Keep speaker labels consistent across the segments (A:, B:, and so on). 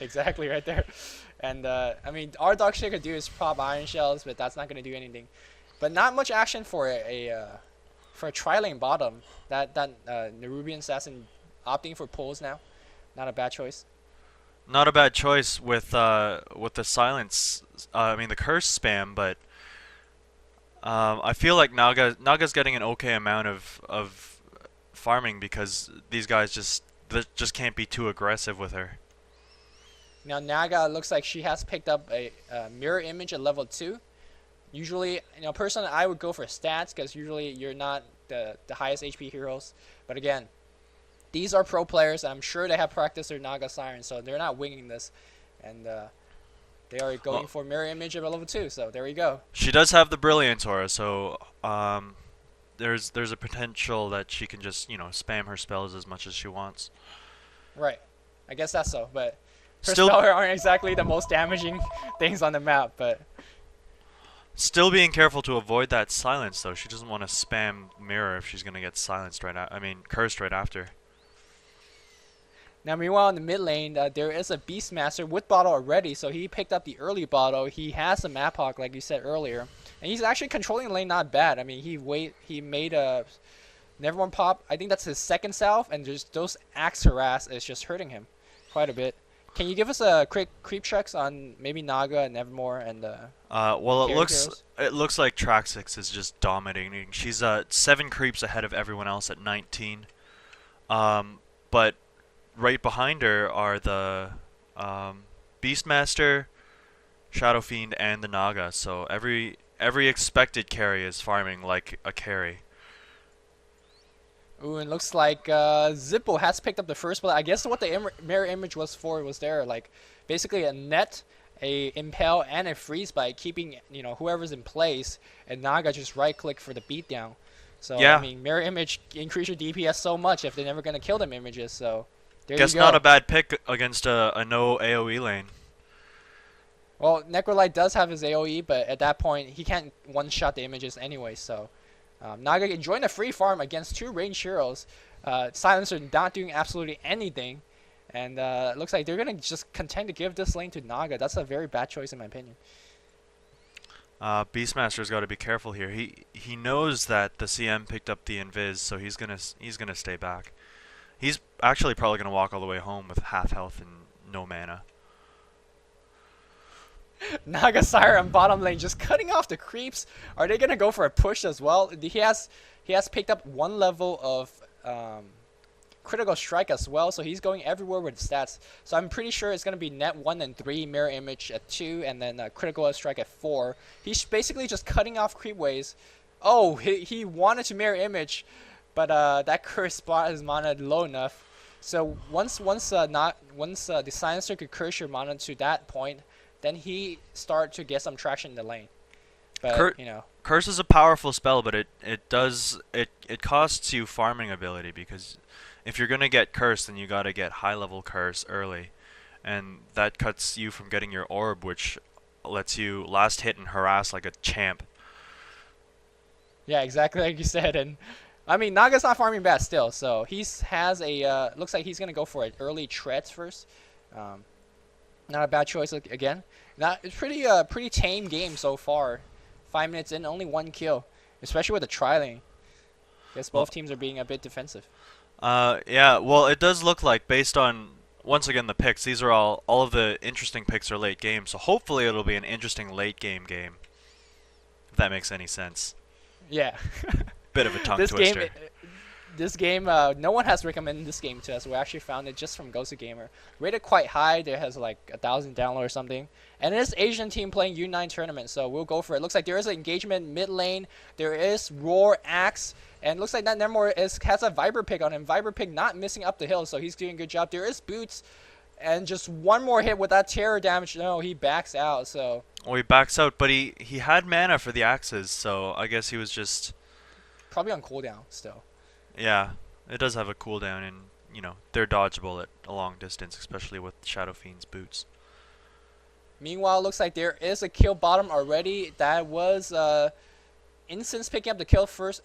A: Exactly right there. And I mean, our dog shit could do is prop iron shells, but that's not gonna do anything. But not much action for a tri-lane bottom. That Nerubian assassin opting for pulls now. Not a bad choice.
B: Not a bad choice with the silence. I mean the curse spam, but I feel like Naga's getting an okay amount of farming because these guys just can't be too aggressive with her.
A: Now Naga looks like she has picked up a mirror image at level 2. Usually, personally, I would go for stats because usually you're not the highest HP heroes. But again, these are pro players. And I'm sure they have practiced their Naga Siren, so they're not winging this. And they are going
B: Well,
A: for mirror image at level 2. So there we go.
B: she does have the brilliant aura, so there's a potential that she can just spam her spells as much as she wants.
A: Right. I guess that's so. But her
B: Still,
A: spells aren't exactly the most damaging things on the map. But
B: still being careful to avoid that silence though. She doesn't want to spam mirror if she's gonna get silenced I mean, cursed right after.
A: now, meanwhile, in the mid lane, there is a Beastmaster with bottle already, so he picked up the early bottle. He has the map hawk, like you said earlier, and he's actually controlling the lane not bad. I mean, he made a Nevermore pop. I think that's his second salve, and just those axe harass is just hurting him quite a bit. Can you give us a quick creep checks on maybe Naga and Nevermore and
B: Well,
A: carry heroes?
B: it looks like Traxix is just dominating. She's 7 creeps ahead of everyone else at 19. But right behind her are the Beastmaster, Shadow Fiend, and the Naga. So every expected carry is farming like a carry.
A: Ooh, and looks like ZippO has picked up the first bullet. I guess what the mirror image was for was there, like basically a net, a impel, and a freeze by keeping whoever's in place, and Naga just right click for the beatdown. So I
B: Yeah,
A: mean, mirror image increase your DPS so much if they're never gonna kill them images. So there you
B: guess not a
A: go.
B: bad pick against a no AoE lane.
A: Well, Necrolyte does have his AoE, but at that point he can't one-shot the images anyway. So Naga enjoying a free farm against 2 ranged heroes. Silencer not doing absolutely anything. And looks like they're going to just content to give this lane to Naga. That's a very bad choice in my opinion.
B: Beastmaster's got to be careful here. He knows that the CM picked up the invis, so he's gonna stay back. He's actually probably gonna walk all the way home with half health and no mana.
A: Naga Siren bottom lane just cutting off the creeps. Are they going to go for a push as well? He has picked up 1 level of critical strike as well, so he's going everywhere with stats. So I'm pretty sure it's going to be net 1 and 3, mirror image at 2, and then critical strike at 4. He's basically just cutting off creep waves. Oh, he wanted to mirror image, but that curse spot his mana low enough. So once the silencer could curse your mana to that point, then he start to get some traction in the lane. But
B: Cur Curse is a powerful spell, but it costs you farming ability because if you're gonna get curse, then you gotta get high level curse early, and that cuts you from getting your orb, which lets you last hit and harass like a champ.
A: yeah, exactly like you said. And I mean, Naga's not farming bad still, so has a looks like he's gonna go for an early treads first. Um, Not a bad choice again. Not it's pretty tame game so far. 5 minutes in, only 1 kill, especially with the tri-lane. Guess
B: Well,
A: both teams are being a bit defensive.
B: yeah. Well, it does look like based on once again the picks. These are all of the interesting picks are late game, so hopefully it'll be an interesting late game. If that makes any sense.
A: Yeah,
B: Bit of a tongue
A: this game,
B: twister.
A: this game, no one has recommended this game to us. We actually found it just from Ghost Gamer. Rated quite high. There has like 1,000 download or something. And it is Asian team playing U9 tournament, so we'll go for it. Looks like there is an engagement mid lane. There is Roar Axe. And looks like that Nemor has a Viper Pick on him. Viper Pick not missing up the hill, so he's doing a good job. There is Boots. And just one more hit with that terror damage. No, he backs out, so...
B: Well, he backs out, but he had mana for the axes, so I guess he was just
A: Probably on cooldown still.
B: yeah. It does have a cooldown, and they're dodgeable at a long distance, especially with Shadow Fiend's boots.
A: Meanwhile, looks like there is a kill bottom already. That was Incense picking up the kill first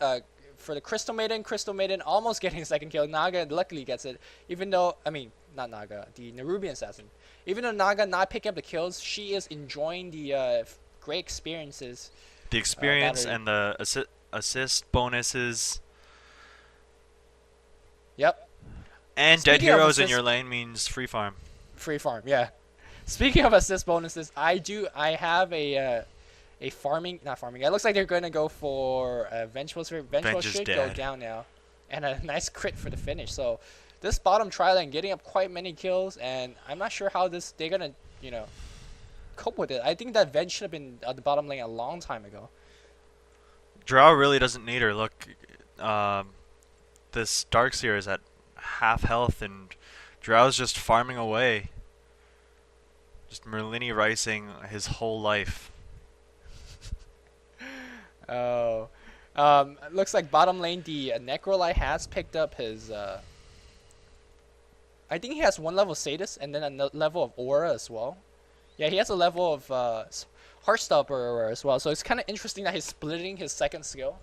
A: for the Crystal Maiden. Crystal Maiden almost getting a second kill. Naga luckily gets it. Even though, I mean, not Naga, the Nerubian assassin. Even though Naga not picking up the kills, she is enjoying the great experiences.
B: The experience and the assist bonuses.
A: Yep.
B: And
A: Speaking
B: dead
A: of
B: heroes in
A: assist-
B: your lane means free farm.
A: Free farm, yeah. Speaking of assist bonuses, I have a farming, not farming. It looks like they're going to go for Vengeful Spirit. Vengeful
B: Venge is
A: should go
B: dead.
A: down now, and a nice crit for the finish. So this bottom tri lane getting up quite many kills, and I'm not sure how they're gonna cope with it. I think that Venge should have been at the bottom lane a long time ago.
B: Drow really doesn't need her. Look, this Darkseer is at half health, and Drow's just farming away. Just Merlini ricing his whole life.
A: Oh, looks like bottom lane the Necrolyte has picked up his. I think he has one level Sadist and then a level of Aura as well. Yeah, he has a level of Heartstopper Aura as well. So it's kind of interesting that he's splitting his second skill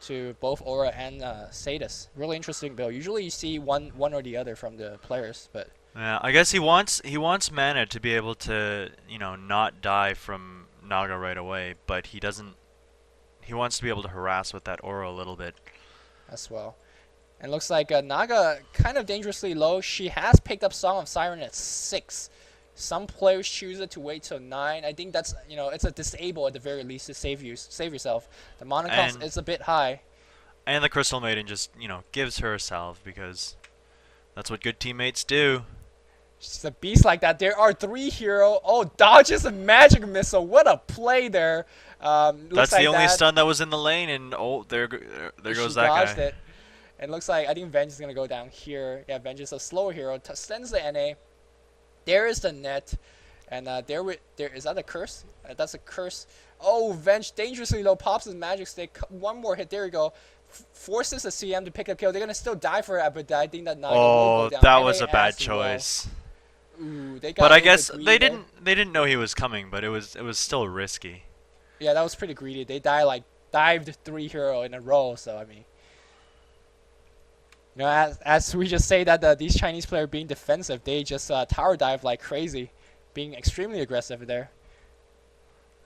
A: to both Aura and Sadist. Really interesting build. Usually you see one or the other from the players, but.
B: Yeah, I guess he wants mana to be able to not die from Naga right away, but he doesn't. He wants to be able to harass with that aura a little bit.
A: As well. And looks like Naga kind of dangerously low. She has picked up Song of Siren at 6. Some players choose it to wait till 9. I think that's it's a disable at the very least to save yourself. The mana cost is a bit high.
B: And the Crystal Maiden just gives her a salve because that's what good teammates do.
A: Just a beast like that. There are 3 hero. Oh, dodges a magic missile. What a play there.
B: That's the only stun that was in the lane, and there goes that guy.
A: It. And looks like I think Venge is gonna go down here. Yeah, Venge is a slower hero. Sends the NA. There is the net, and there is that a curse? That's a curse. Oh, Venge dangerously low. Pops his magic stick. One more hit. There we go. Forces the CM to pick up kill. They're gonna still die for it, but I think that Naga will go down.
B: That was a bad choice.
A: Well. Ooh, they got
B: but I guess
A: they
B: didn't know he was coming, but it was still risky.
A: Yeah, that was pretty greedy. They dived 3 hero in a row. So I mean, as we just say that these Chinese players being defensive, they just tower dive like crazy, being extremely aggressive there.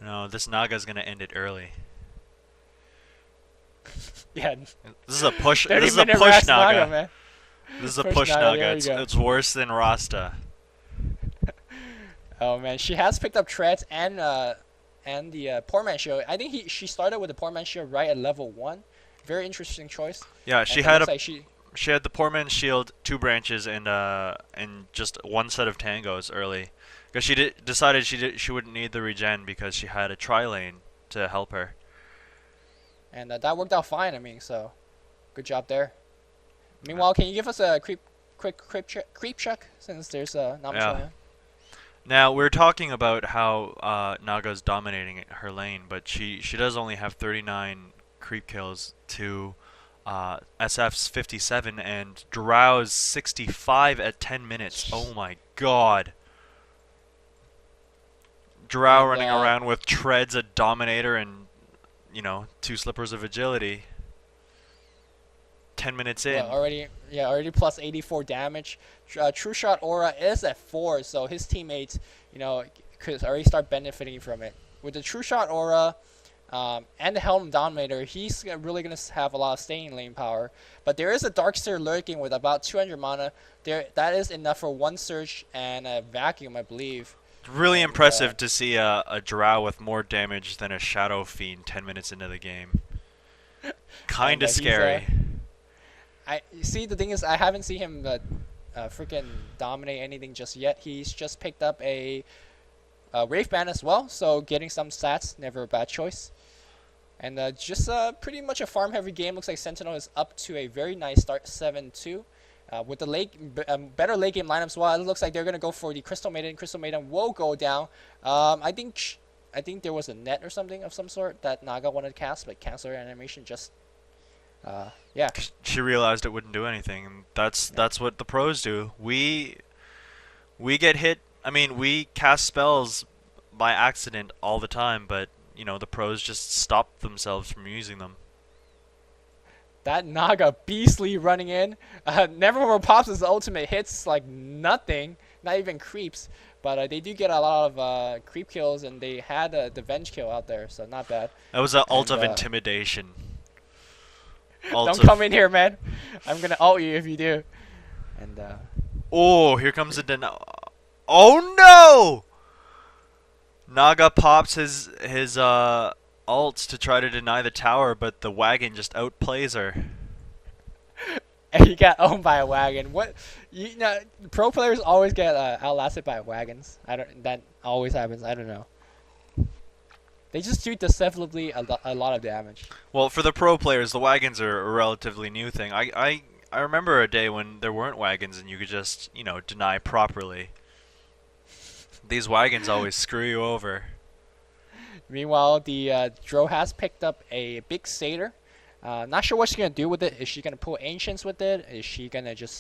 B: No, this Naga's gonna end it early.
A: Yeah.
B: This is a push.
A: This
B: is a push Naga.
A: Man.
B: This is a push Naga. It's worse than Rasta.
A: Oh man, she has picked up Treads and the Poor Man Shield. I think she started with the Poor Man Shield right at level 1. Very interesting choice.
B: Yeah, she had the Poor Man's Shield, 2 branches, and just 1 set of tangos early, because she decided she wouldn't need the regen because she had a tri-lane to help her.
A: And that worked out fine. I mean, so good job there. Meanwhile, can you give us a quick creep check since there's not much going on?
B: Now we're talking about how Naga's dominating her lane, but she does only have 39 creep kills to SF's 57 and Drow's 65 at 10 minutes. Oh my god. Drow running around with treads, a dominator, and 2 slippers of agility. 10 minutes in.
A: Yeah, already plus 84 damage. True Shot Aura is at 4, so his teammates, could already start benefiting from it. With the True Shot Aura and the Helm Dominator, he's really going to have a lot of staying lane power. But there is a Darkseer lurking with about 200 mana. That is enough for 1 Surge and a Vacuum, I believe.
B: Really impressive to see a Drow with more damage than a Shadow Fiend 10 minutes into the game. Kinda scary.
A: See, the thing is, I haven't seen him freaking dominate anything just yet. He's just picked up a Wraith Band as well, so getting some stats, never a bad choice. And just pretty much a farm-heavy game. Looks like Sentinel is up to a very nice start, 7-2. With the better late game lineup as well, it looks like they're going to go for the Crystal Maiden. Crystal Maiden will go down. I think there was a net or something of some sort that Naga wanted to cast, but cancel her animation just... yeah.
B: She realized it wouldn't do anything, and that's what the pros do. We get hit. I mean, we cast spells by accident all the time, but the pros just stop themselves from using them.
A: That Naga beastly running in. Nevermore pops his ultimate hits like nothing, not even creeps. But they do get a lot of creep kills, and they had the venge kill out there, so not bad.
B: That was an ult
A: And,
B: of intimidation. Ult
A: don't
B: of...
A: come in here, man. I'm gonna ult you if you do. And
B: Oh, here comes a oh no! Naga pops his ults to try to deny the tower, but the wagon just outplays her.
A: and he got owned by a wagon. What? You know, pro players always get outlasted by wagons. That always happens. I don't know. They just do deceptively a lot of damage.
B: Well, for the pro players, the wagons are a relatively new thing. I remember a day when there weren't wagons and you could just, you know, deny properly. These wagons always screw you over.
A: Meanwhile, the Drow has picked up a big satyr. Not sure what she's gonna do with it. Is she gonna pull ancients with it? Is she gonna just